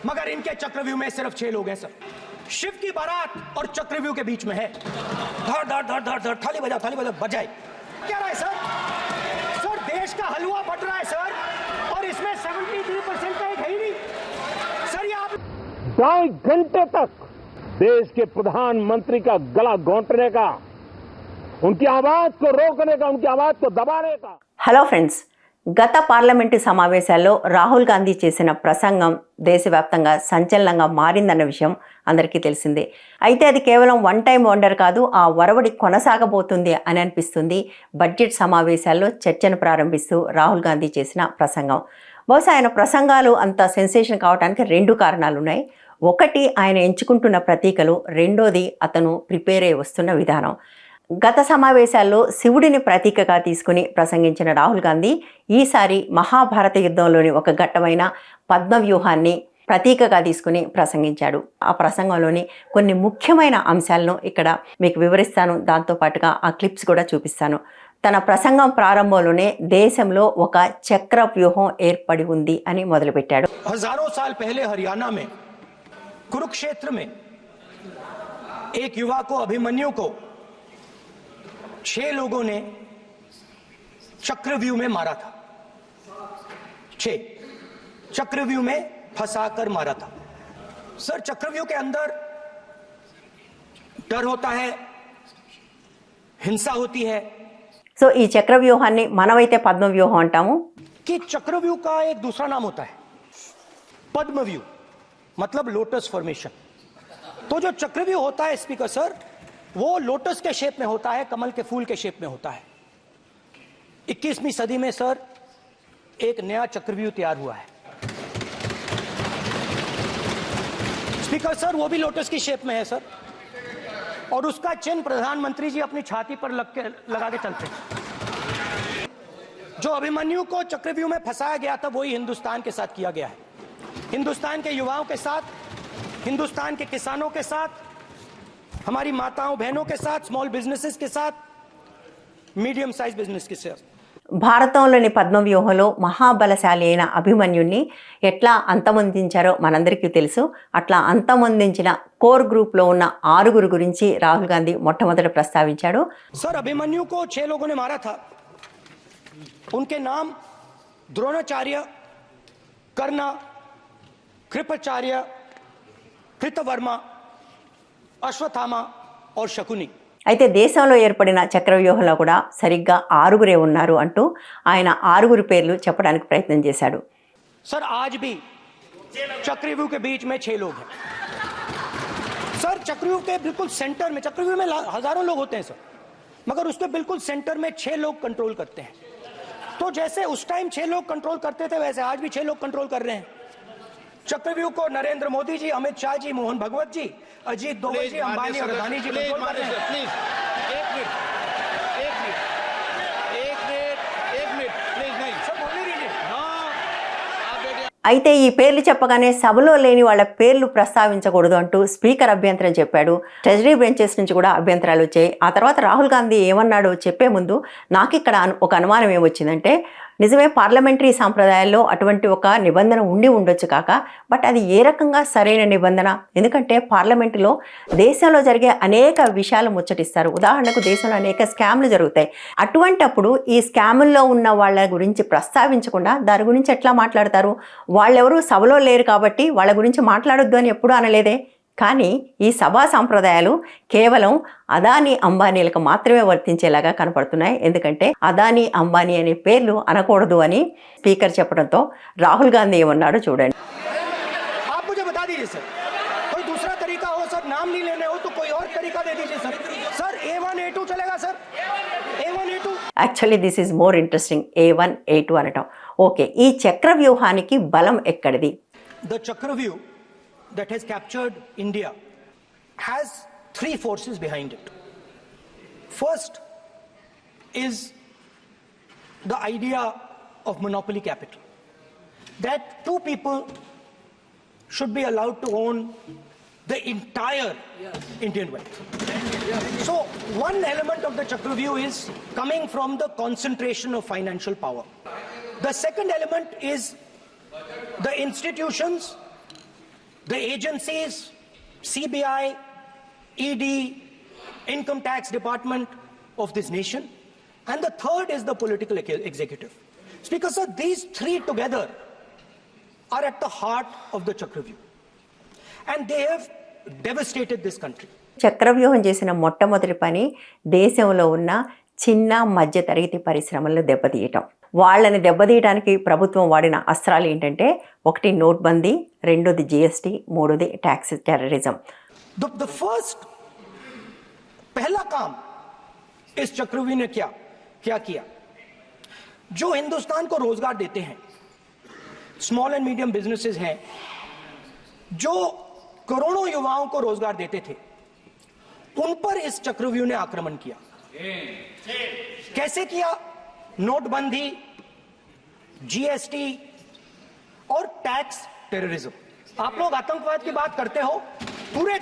मगर इनके चक्रव्यूह में सिर्फ 6 लोग हैं सर। शिव की बारात और चक्रव्यूह के बीच में है। धड़ धड़ धड़ धड़ धड़, थाली बजाओ बजाए। क्या रहा है सर? सर देश का हलवा बट रहा है सर, और इसमें 73% का एक है ही नहीं सर। ये आप 2.5 घंटे तक देश के प्रधानमंत्री का गला घोंटने का, उनकी आवाज को रोकने का, उनकी आवाज को दबाने का। హలో ఫ్రెండ్స్, గత పార్లమెంటు సమావేశాల్లో రాహుల్ గాంధీ చేసిన ప్రసంగం దేశవ్యాప్తంగా సంచలనంగా మారిందన్న విషయం అందరికీ తెలిసిందే. అయితే అది కేవలం వన్ టైం వండర్ కాదు, ఆ ఒరవడి కొనసాగబోతుంది అని అనిపిస్తుంది బడ్జెట్ సమావేశాల్లో చర్చను ప్రారంభిస్తూ రాహుల్ గాంధీ చేసిన ప్రసంగం. బహుశా ఆయన ప్రసంగాలు అంత సెన్సేషన్ కావడానికి 2 కారణాలు ఉన్నాయి. ఒకటి ఆయన ఎంచుకుంటున్న ప్రతీకలు, రెండోది అతను ప్రిపేర్ అయి వస్తున్న విధానం. గత సమావేశాల్లో శివుడిని ప్రతీకగా తీసుకుని ప్రసంగించిన రాహుల్ గాంధీ ఈసారి మహాభారత యుద్ధంలోని ఒక ఘట్టమైన పద్మవ్యూహాన్ని ప్రతీకగా తీసుకుని ప్రసంగించాడు. ఆ ప్రసంగంలోని కొన్ని ముఖ్యమైన అంశాలను ఇక్కడ మీకు వివరిస్తాను. దాంతోపాటుగా ఆ క్లిప్స్ కూడా చూపిస్తాను. తన ప్రసంగం ప్రారంభంలోనే దేశంలో ఒక చక్ర వ్యూహం ఏర్పడి ఉంది అని మొదలుపెట్టాడు. हजारों साल पहले हरियाणा में कुरुक्षेत्र में एक युवा को, अभिमन्यु को 6 लोगों ने चक्रव्यूह में मारा था। 6 चक्रव्यूह में फंसाकर मारा था सर। चक्रव्यूह के अंदर डर होता है, हिंसा होती है। సో ఈ చక్రవ్యూహాన్ని మనమైతే పద్మవ్యూహం అంటాము. कि चक्रव्यूह का एक दूसरा नाम होता है पद्मव्यूह, मतलब लोटस फॉर्मेशन। तो जो चक्रव्यूह होता है स्पीकर सर, वो लोटस के शेप में होता है, कमल के फूल के शेप में होता है। 21वीं सदी में सर एक नया चक्रव्यूह तैयार हुआ है स्पीकर सर, वो भी लोटस की शेप में है सर, और उसका चिन्ह प्रधानमंत्री जी अपनी छाती पर लगा के चलते हैं। जो अभिमन्यु को चक्रव्यूह में फंसाया गया था वही हिंदुस्तान के साथ किया गया है। हिंदुस्तान के युवाओं के साथ, हिंदुस्तान के किसानों के साथ, हमारी माताओं बहनों के साथ, स्मॉल बिजनेसेस के साथ, मीडियम साइज बिजनेस के साथ. భారతంలోని పద్మవ్యూహంలో మహాబలశాలి అయిన అభిమన్యుణ్ణి ఎట్లా అంతమొందించారో మనందరికీ తెలుసు. అట్లా అంతమొందించిన కోర్ గ్రూప్లో ఉన్న 6 గురించి రాహుల్ గాంధీ మొట్టమొదట ప్రస్తావించాడు. सर अभिमन्यु को 6 लोगों ने मारा था. उनके नाम द्रोणाचार्य, कर्ण, कृपाचार्य, कृतवर्मा, అశ్వత్థామ और శకుని. అయితే దేశంలో ఏర్పడిన చక్రవ్యూహంలో కూడా సరిగ్గా 6 ఉన్నారు అంటూ ఆయన 6 పేర్లు చెప్పడానికి ప్రయత్నం చేశాడు. सर आज भी चक्रव्यूह के बीच में 6 लोग हैं सर. चक्रव्यूह के बिल्कुल सेंटर में, चक्रव्यूह में हजारों लोग होते हैं सर, मगर उसके बिल्कुल सेंटर में 6 लोग कंट्रोल करते हैं. तो जैसे उस टाइम 6 लोग कंट्रोल करते थे, वैसे आज भी 6 लोग कंट्रोल कर रहे हैं. चक्रव्यूह को नरेंद्र मोदी जी, अमित शाह जी, मोहन भगवत जी, अजीत दोवल जी, अंबानी और अदानी जी कंट्रोल कर रहे हैं. प्लीज एक मिनट प्लीज नहीं सब बोल नहीं रही. అయితే ఈ పేర్లు చెప్పగానే సభలో లేని వాళ్ళ పేర్లు ప్రస్తావించకూడదు అంటూ స్పీకర్ అభ్యంతరం చెప్పాడు. ట్రెజరీ బెంచెస్ నుంచి కూడా అభ్యంతరాలు వచ్చాయి. ఆ తర్వాత రాహుల్ గాంధీ ఏమన్నాడో చెప్పే ముందు నాకు ఇక్కడ ఒక అనుమానం ఏమొచ్చిందంటే, నిజమే పార్లమెంటరీ సాంప్రదాయాల్లో అటువంటి ఒక నిబంధన ఉండొచ్చు కాక, బట్ అది ఏ రకంగా సరైన నిబంధన? ఎందుకంటే పార్లమెంటులో దేశంలో జరిగే అనేక విషయాలు ముచ్చటిస్తారు. ఉదాహరణకు దేశంలో అనేక స్కామ్లు జరుగుతాయి. అటువంటప్పుడు ఈ స్కాముల్లో ఉన్న వాళ్ళ గురించి ప్రస్తావించకుండా దాని గురించి ఎట్లా మాట్లాడతారు? వాళ్ళెవరూ సభలో లేరు కాబట్టి వాళ్ళ గురించి మాట్లాడొద్దు అని ఎప్పుడూ అనలేదే. కానీ ఈ సభా సాంప్రదాయాలు కేవలం అదానీ అంబానీలకు మాత్రమే వర్తించేలాగా కనపడుతున్నాయి. ఎందుకంటే అదానీ అంబానీ అనే పేర్లు అనకూడదు అని స్పీకర్ చెప్పడంతో రాహుల్ గాంధీ ఏమన్నాడో చూడండి. Actually this is more interesting. A1, A2 అనటం. ఓకే, ఈ చక్ర వ్యూహానికి బలం ఎక్కడిది? The Chakravyu that has captured India has 3 forces behind it. First is the idea of monopoly capital, that 2 people should be allowed to own the entire Indian wealth. So one element of the Chakravyu is coming from the concentration of financial power. The second element is the institutions the agencies, CBI, ED, Income Tax Department of this nation, and the third is the political executive. Speaker sir, these three together are at the heart of the Chakravyuh, and they have devastated this country. Chakravyuham చేసిన మొట్టమొదటి పని దేశంలో ఉన్న చిన్న మధ్య తరగతి పరిశ్రమలను దెబ్బతీయటం. వాళ్ళని దెబ్బతీయడానికి ప్రభుత్వం వాడిన అస్త్రాలు ఏంటంటే, ఒకటి నోట్బందీ, రెండోది GST, మూడోది ట్యాక్స్ టెర్రరిజం. The first पहला काम इस चक्रव्यूह ने क्या किया? जो हिंदुस्तान को रोजगार देते हैं, स्मॉल एंड मीडियम बिजनेसेस हैं, जो करोड़ों युवाओं को रोजगार देते थे, उन पर इस चक्रव्यूह ने आक्रमण किया. कैसे किया? नोटबंदी, GST और टैक्स टेररिज्म. आप लोग आतंकवाद की बात करते हो. पूरे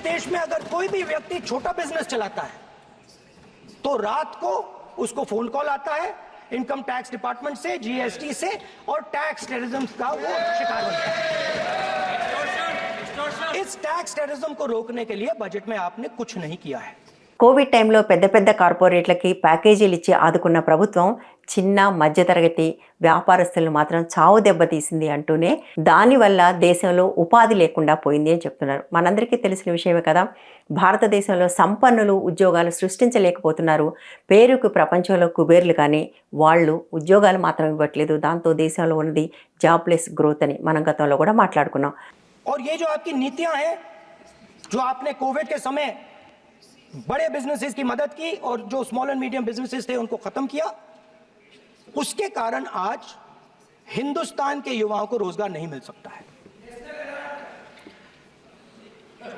देश में अगर कोई भी व्यक्ति छोटा बिजनेस चलाता है तो रात को उसको फोन कॉल आता है इनकम टैक्स डिपार्टमेंट से, GST से, और टैक्स टेररिज्म का वो शिकार बनता है. इस टैक्स टेररिज्म को रोकने के लिए बजट में आपने कुछ नहीं किया है. కోవిడ్ టైంలో పెద్ద పెద్ద కార్పొరేట్లకి ప్యాకేజీలు ఇచ్చి ఆదుకున్న ప్రభుత్వం చిన్న మధ్యతరగతి వ్యాపారస్తులను మాత్రం చావు దెబ్బతీసింది అంటూనే దానివల్ల దేశంలో ఉపాధి లేకుండా పోయింది అని చెప్తున్నారు. మనందరికీ తెలిసిన విషయమే కదా, భారతదేశంలో సంపన్నులు ఉద్యోగాలు సృష్టించలేకపోతున్నారు. పేరుకు ప్రపంచంలో కుబేర్లు కానీ వాళ్ళు ఉద్యోగాలు మాత్రం ఇవ్వట్లేదు. దాంతో దేశంలో ఉన్నది జాబ్లెస్ గ్రోత్ అని మనం గతంలో కూడా మాట్లాడుకున్నాం. और ये जो आपकी नीतियां हैं, जो आपने कोविड के समय बड़े बिजनेसेस की मदद की और जो स्मॉल एंड मीडियम बिजनेसेस थे उनको खत्म किया, उसके कारण आज हिंदुस्तान के युवाओं को रोजगार नहीं मिल सकता है.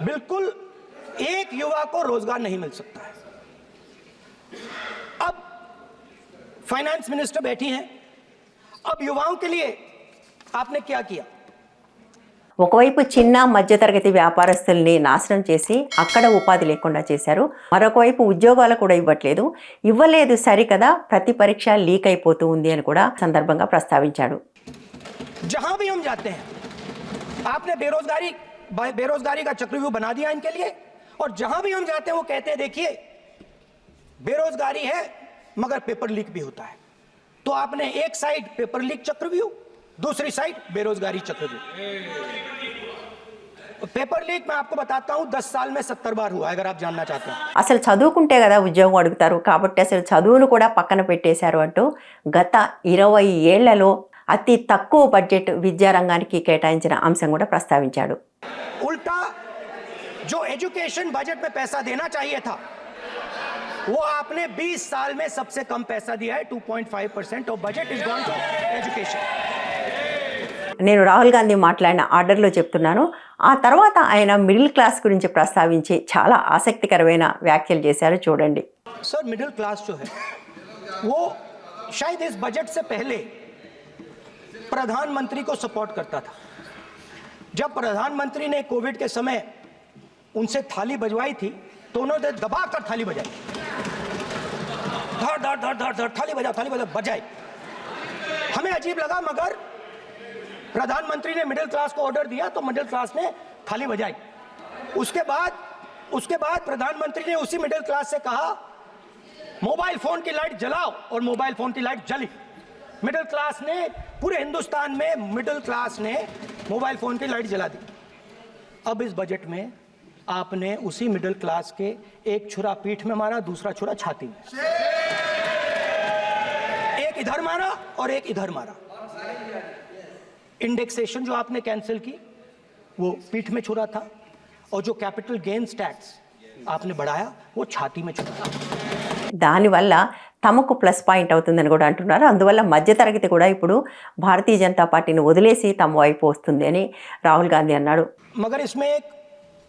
बिल्कुल एक युवा को रोजगार नहीं मिल सकता है. अब फाइनेंस मिनिस्टर बैठी हैं, अब युवाओं के लिए आपने क्या किया? ఒకవైపు చిన్న మధ్యతరగతి వ్యాపారస్తుల్ని నాశనం చేసి అక్కడ ఉపాధి లేకుండా చేశారు. మరొక వైపు ఉద్యోగాలు కూడా ఇవ్వలేదు సరికదా, ప్రతి పరీక్ష లీక్ అయిపోతూ ఉంది అని కూడా సందర్భంగా ప్రస్తావించాడు. जहां भी हम जाते हैं, आपने बेरोजगारी का चक्रव्यूह बना दिया इनके लिए, और जहां भी हम जाते हैं वो कहते हैं देखिए बेरोजगारी है मगर पेपर लीक भी होता है. तो आपने एक साइड पेपर लीक चक्रव्यूह, दूसरी साइड बेरोजगारी चक्रव्यूह. पेपर लीक मैं आपको बताता हूं 10 साल में 70 बार हुआ, अगर आप जानना चाहते हैं. అసలు చదువుకుంటే కదా ఉద్యోగం అడుగుతారు, కాబట్టి అసలు చదువును కూడా పక్కన పెట్టేశారు అంటూ గత 20 ఏళ్లలో అతి తక్కువ బడ్జెట్ విద్యారంగానికి కేటాయించిన అంశం కూడా ప్రస్తావించాడు. उल्टा जो एजुकेशन बजट में पैसा देना चाहिए था वो आपने 20 साल में सबसे कम पैसा दिया है. 2.5% of budget is gone to education. నేను రాహుల్ గాంధీ మాట్లాడిన ఆర్డర్లో చెప్తున్నాను. ఆ తర్వాత ఆయన మిడిల్ క్లాస్ గురించి ప్రస్తావించి చాలా ఆసక్తికరమైన వ్యాఖ్యలు చేశారు, చూడండి. सर मिडिल क्लास जो है वो शायद इस बजट से पहले प्रधानमंत्री को सपोर्ट करता था. जब प्रधानमंत्री ने कोविड के समय उनसे थाली बजवाई थी तो उन्होंने दबाकर थाली बजाई, धड़ धड़ धड़ धड़ धड़ थाली बजा बजाई. हमें अजीब लगा, मगर प्रधानमंत्री ने मिडिल क्लास को ऑर्डर दिया तो मिडिल क्लास ने थाली बजाई. उसके बाद प्रधानमंत्री ने उसी मिडिल क्लास से कहा मोबाइल फोन की लाइट जलाओ, और मोबाइल फोन की लाइट जली. मिडिल क्लास ने, पूरे हिंदुस्तान में मिडिल क्लास ने मोबाइल फोन की लाइट जला दी. अब इस बजट में आपने उसी मिडिल क्लास के एक छुरा पीठ में मारा, दूसरा छुरा छाती में. एक इधर मारा और एक इधर मारा. इंडेक्सेशन जो आपने कैंसिल की वो पीठ में छुरा था, और जो कैपिटल गेन्स टैक्स आपने बढ़ाया वो छाती में छुरा था. దానివల్ల తమకు ప్లస్ పాయింట్ అవుతుందని కూడా అంటున్నారు. అందువల్ల మధ్యతరగతి కూడా ఇప్పుడు భారతీయ జనతా పార్టీని వదిలేసి తమ వైపు వస్తుంది అని రాహుల్ గాంధీ అన్నాడు. मगर इसमें एक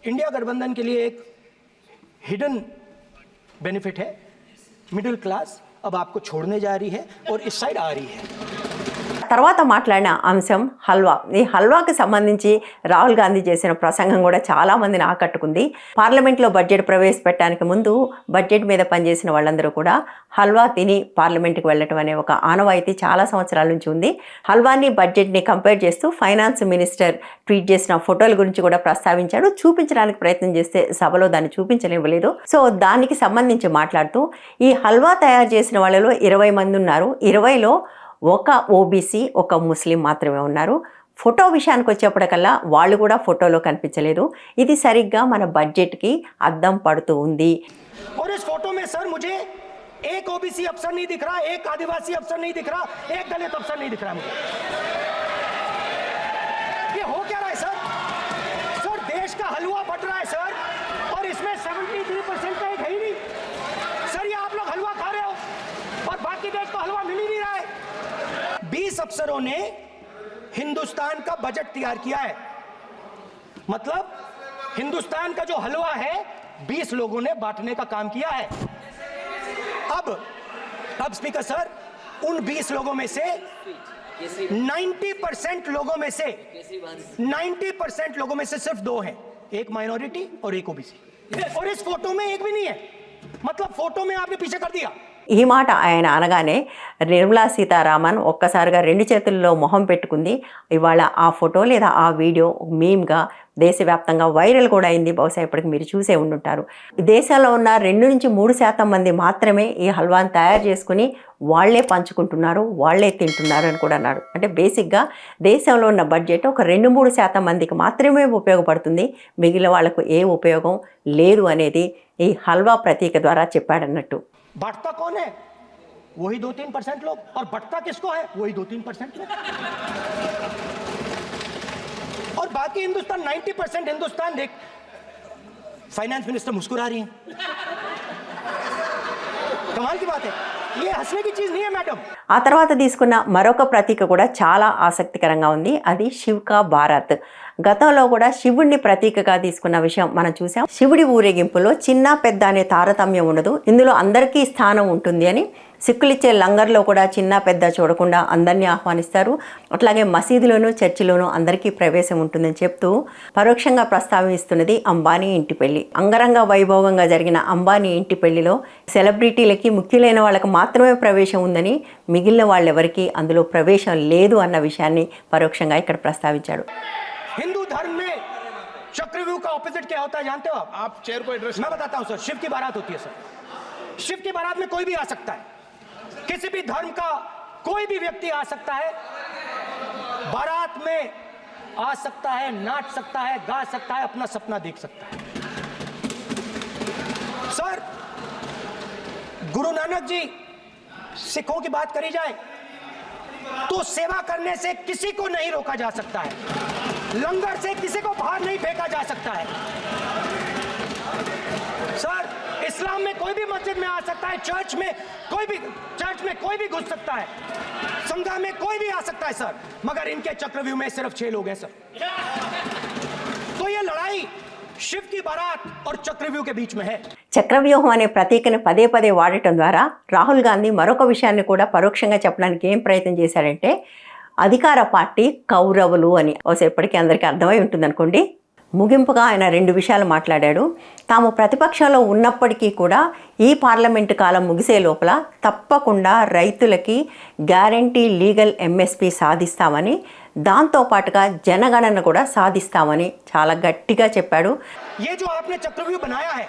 इंडिया गठबंधन के लिए एक हिडन बेनिफिट है. मिडिल क्लास अब आपको छोड़ने जा रही है और इस साइड आ रही है. తర్వాత మాట్లాడిన అంశం హల్వా. ఈ హల్వాకి సంబంధించి రాహుల్ గాంధీ చేసిన ప్రసంగం కూడా చాలామందిని ఆకట్టుకుంది. పార్లమెంట్లో బడ్జెట్ ప్రవేశపెట్టడానికి ముందు బడ్జెట్ మీద పనిచేసిన వాళ్ళందరూ కూడా హల్వా తిని పార్లమెంట్కి వెళ్ళటం అనే ఒక ఆనవాయితీ చాలా సంవత్సరాల నుంచి ఉంది. హల్వాని బడ్జెట్ని కంపేర్ చేస్తూ ఫైనాన్స్ మినిస్టర్ ట్వీట్ చేసిన ఫోటోల గురించి కూడా ప్రస్తావించాడు. చూపించడానికి ప్రయత్నం చేస్తే సభలో దాన్ని చూపించనివ్వలేదు. సో దానికి సంబంధించి మాట్లాడుతూ ఈ హల్వా తయారు చేసిన వాళ్ళలో 20 మంది ఉన్నారు. 20లో ఒక ఓబీసీ, ఒక ముస్లిం మాత్రమే ఉన్నారు. ఫోటో విషయానికి వచ్చేప్పటికల్లా వాళ్ళు కూడా ఫోటోలో కనిపించలేదు. ఇది సరిగ్గా మన బడ్జెట్కి అద్దం పడుతూ ఉంది. और इस फोटो में सर मुझे एक ओबीसी अफसर नहीं दिख रहा, एक आदिवासी अफसर नहीं दिख रहा, एक दलित अफसर नहीं दिख रहा मुझे। ये हो क्या रहा है सर? सर देश का हलवा बट रहा है सर, और इसमें 73% का एक है ही नहीं। सर ये आप लोग हलवा खा रहे हो और बाकी देश को हलवा मिल ही नहीं रहा है। 20 अफसरों ने हिंदुस्तान का बजट तैयार किया है, मतलब हिंदुस्तान का जो हलवा है 20 लोगों ने बांटने का काम किया है। अब स्पीकर सर, उन 20 लोगों में से 90% लोगों में से 90% लोगों में से सिर्फ 2 हैं, एक माइनॉरिटी और एक ओबीसी, और इस फोटो में एक भी नहीं है। मतलब फोटो में आपने पीछे कर दिया। ఈ మాట ఆయన అనగానే నిర్మలా సీతారామన్ ఒక్కసారిగా 2 చేతుల్లో మొహం పెట్టుకుంది. ఇవాళ ఆ ఫోటో లేదా ఆ వీడియో మీమ్గా దేశవ్యాప్తంగా వైరల్ కూడా అయింది. బహుశా ఇప్పటికి మీరు చూసే ఉండుంటారు. దేశంలో ఉన్న 2-3% మంది మాత్రమే ఈ హల్వాని తయారు చేసుకుని వాళ్లే పంచుకుంటున్నారు, వాళ్లే తింటున్నారు అని కూడా అన్నాడు. అంటే బేసిక్గా దేశంలో ఉన్న బడ్జెట్ ఒక 2-3% మందికి మాత్రమే ఉపయోగపడుతుంది, మిగిలిన వాళ్లకు ఏ ఉపయోగం లేదు అనేది ఈ హల్వా ప్రతీక ద్వారా చెప్పాడన్నట్టు. बांटता कौन है? वही 2-3% लोग, और बंटता किसको है? वही 2-3% लोग, और बाकी हिंदुस्तान 90% हिंदुस्तान देख। फाइनेंस मिनिस्टर मुस्कुरा रही हैं। कमाल की बात है, ये हंसने की चीज नहीं है मैडम। ఆ తర్వాత తీసుకున్న మరొక ప్రతీక కూడా చాలా ఆసక్తికరంగా ఉంది. అది శివ్ కా బారాత్. గతంలో కూడా శివుడిని ప్రతీకగా తీసుకున్న విషయం మనం చూసాం. శివుడి ఊరేగింపులో చిన్న పెద్ద అనే తారతమ్యం ఉండదు, ఇందులో అందరికీ స్థానం ఉంటుంది అని. సిక్కులిచ్చే లంగర్లో కూడా చిన్న పెద్ద చూడకుండా అందరినీ ఆహ్వానిస్తారు. అట్లాగే మసీదులోనూ చర్చిలోనూ అందరికీ ప్రవేశం ఉంటుందని చెప్తూ పరోక్షంగా ప్రస్తావిస్తున్నది అంబానీ ఇంటి పెళ్లి. అంగరంగ వైభవంగా జరిగిన అంబానీ ఇంటి పెళ్లిలో సెలబ్రిటీలకి, ముఖ్యులైన వాళ్ళకి మాత్రమే ప్రవేశం ఉందని, మిగిలిన వాళ్ళెవరికి అందులో ప్రవేశం లేదు అన్న విషయాన్ని పరోక్షంగా ఇక్కడ ప్రస్తావించాడు. हिंदू धर्म में चक्रव्यूह का ऑपोजिट क्या होता है जानते हो आप? चेयर को एड्रेस मैं बताता हूं सर। शिव की बारात होती है सर। शिव की बारात में कोई भी आ सकता है, किसी भी धर्म का कोई भी व्यक्ति आ सकता है, बारात में आ सकता है, नाच सकता है, गा सकता है, अपना सपना देख सकता है। सर गुरु नानक जी, सिखों की बात करी जाए तो सेवा करने से किसी को नहीं रोका जा सकता है, लंगर से किसी को बाहर नहीं फेंका जा सकता है। सर इस्लाम में कोई भी मस्जिद में आ सकता है, चर्च में कोई भी घुस सकता है, संघा में कोई भी आ सकता है सर, मगर इनके चक्रव्यूह में सिर्फ 6 लोग हैं सर। तो ये लड़ाई शिव की बारात और चक्रव्यूह के बीच में है। చక్రవ్యూహం అనే ప్రతీకను పదే పదే వాడటం ద్వారా రాహుల్ గాంధీ మరొక విషయాన్ని కూడా పరోక్షంగా చెప్పడానికి ఏం ప్రయత్నం చేశాడంటే, అధికార పార్టీ కౌరవులు అని. ఎప్పటికీ అందరికీ అర్థమై ఉంటుందనుకోండి. ముగింపుగా ఆయన 2 విషయాలు మాట్లాడాడు. తాము ప్రతిపక్షంలో ఉన్నప్పటికీ కూడా ఈ పార్లమెంటు కాలం ముగిసే లోపల తప్పకుండా రైతులకి గ్యారంటీ లీగల్ ఎంఎస్పీ సాధిస్తామని, దాంతోపాటుగా జనగణన కూడా సాధిస్తామని చాలా గట్టిగా చెప్పాడు. ये जो आपने चक्रव्यूह बनाया है,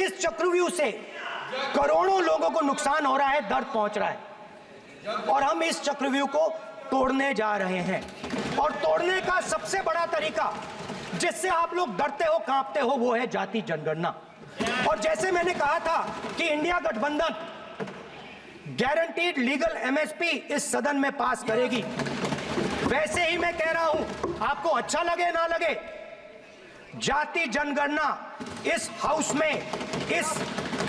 इस चक्रव्यूह से करोड़ों लोगों को नुकसान हो रहा है, दर्द पहुंच रहा है, और हम इस चक्रव्यूह को तोड़ने जा रहे हैं। और तोड़ने का सबसे बड़ा तरीका जिससे आप लोग डरते हो, कांपते हो, वो है जाति जनगणना। और जैसे मैंने कहा था कि इंडिया गठबंधन गारंटीड लीगल एमएसपी इस सदन में पास करेगी, वैसे ही मैं कह रहा हूं, आपको अच्छा लगे ना लगे, जाति जनगणना इस हाउस में, इस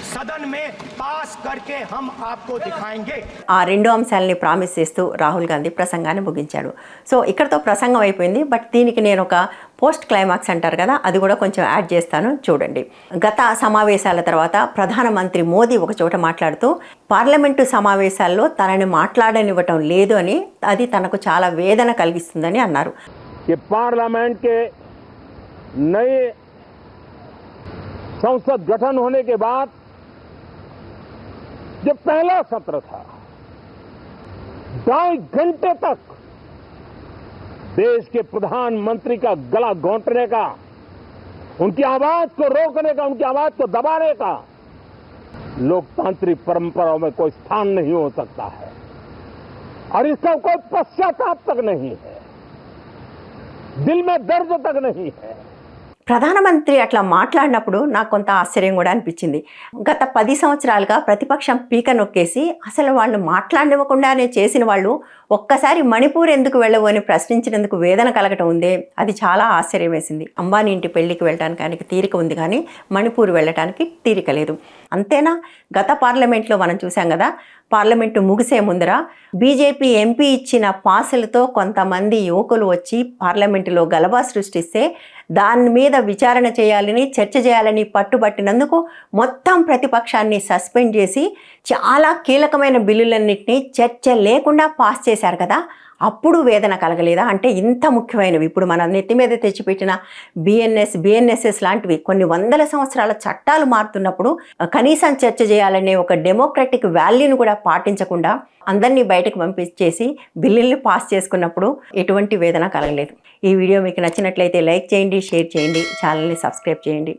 సదన్ మే పాస్ కర్కే హమ్ ఆప్కో దిఖాయేంగే. ఆ 2 అంశాలని ప్రామిస్ చేస్తూ రాహుల్ గాంధీ ప్రసంగాన్ని ముగించాడు. సో ఇక్కడతో ప్రసంగం అయిపోయింది. బట్ దీనికి నేను ఒక పోస్ట్ క్లైమాక్స్ అంటారు కదా, అది కూడా కొంచెం యాడ్ చేస్తాను చూడండి. గత సమావేశాల తర్వాత ప్రధానమంత్రి మోదీ ఒక చోట మాట్లాడుతూ పార్లమెంటు సమావేశాల్లో తనని మాట్లాడనివ్వటం లేదు అని, అది తనకు చాలా వేదన కలిగిస్తుందని అన్నారు. పార్లమెంట్ के नए संसद गठन होने के बाद जब पहला सत्र था, 2.5 घंटे तक देश के प्रधानमंत्री का गला घोंटने का, उनकी आवाज को रोकने का, उनकी आवाज को दबाने का लोकतांत्रिक परंपराओं में कोई स्थान नहीं हो सकता है और इसका कोई पश्चाताप तक नहीं है, दिल में दर्द तक नहीं है. ప్రధానమంత్రి అట్లా మాట్లాడినప్పుడు నాకు కొంత ఆశ్చర్యం కూడా అనిపించింది. గత 10 సంవత్సరాలుగా ప్రతిపక్షం పీక నొక్కేసి అసలు వాళ్ళు మాట్లాడనివ్వకుండానే చేసిన వాళ్ళు ఒక్కసారి మణిపూర్ ఎందుకు వెళ్ళవు అని ప్రశ్నించినందుకు వేదన కలగటం ఉందే, అది చాలా ఆశ్చర్యం వేసింది. అంబానీ ఇంటి పెళ్లికి వెళ్ళడానికి ఆయనకి తీరిక ఉంది, కానీ మణిపూర్ వెళ్ళటానికి తీరిక లేదు. అంతేనా, గత పార్లమెంట్లో మనం చూసాం కదా, పార్లమెంటు ముగిసే ముందర బీజేపీ ఎంపీ ఇచ్చిన పాసులతో కొంతమంది యువకులు వచ్చి పార్లమెంటులో గలబా సృష్టిస్తే దాని మీద విచారణ చేయాలని, చర్చ చేయాలని పట్టుబట్టినందుకు మొత్తం ప్రతిపక్షాన్ని సస్పెండ్ చేసి చాలా కీలకమైన బిల్లులన్నింటినీ చర్చ లేకుండా పాస్ చేశారు కదా, అప్పుడు వేదన కలగలేదా? అంటే ఇంత ముఖ్యమైనవి, ఇప్పుడు మన నెత్తి మీద తెచ్చిపెట్టిన బిఎన్ఎస్ఎస్ లాంటివి కొన్ని వందల సంవత్సరాల చట్టాలు మారుతున్నప్పుడు కనీసం చర్చ చేయాలనే ఒక డెమోక్రటిక్ వాల్యూని కూడా పాటించకుండా అందరినీ బయటకు పంపించేసి బిల్లుల్ని పాస్ చేసుకున్నప్పుడు ఎటువంటి వేదన కలగలేదు. ఈ వీడియో మీకు నచ్చినట్లయితే లైక్ చేయండి, షేర్ చేయండి, ఛానల్ని సబ్స్క్రైబ్ చేయండి.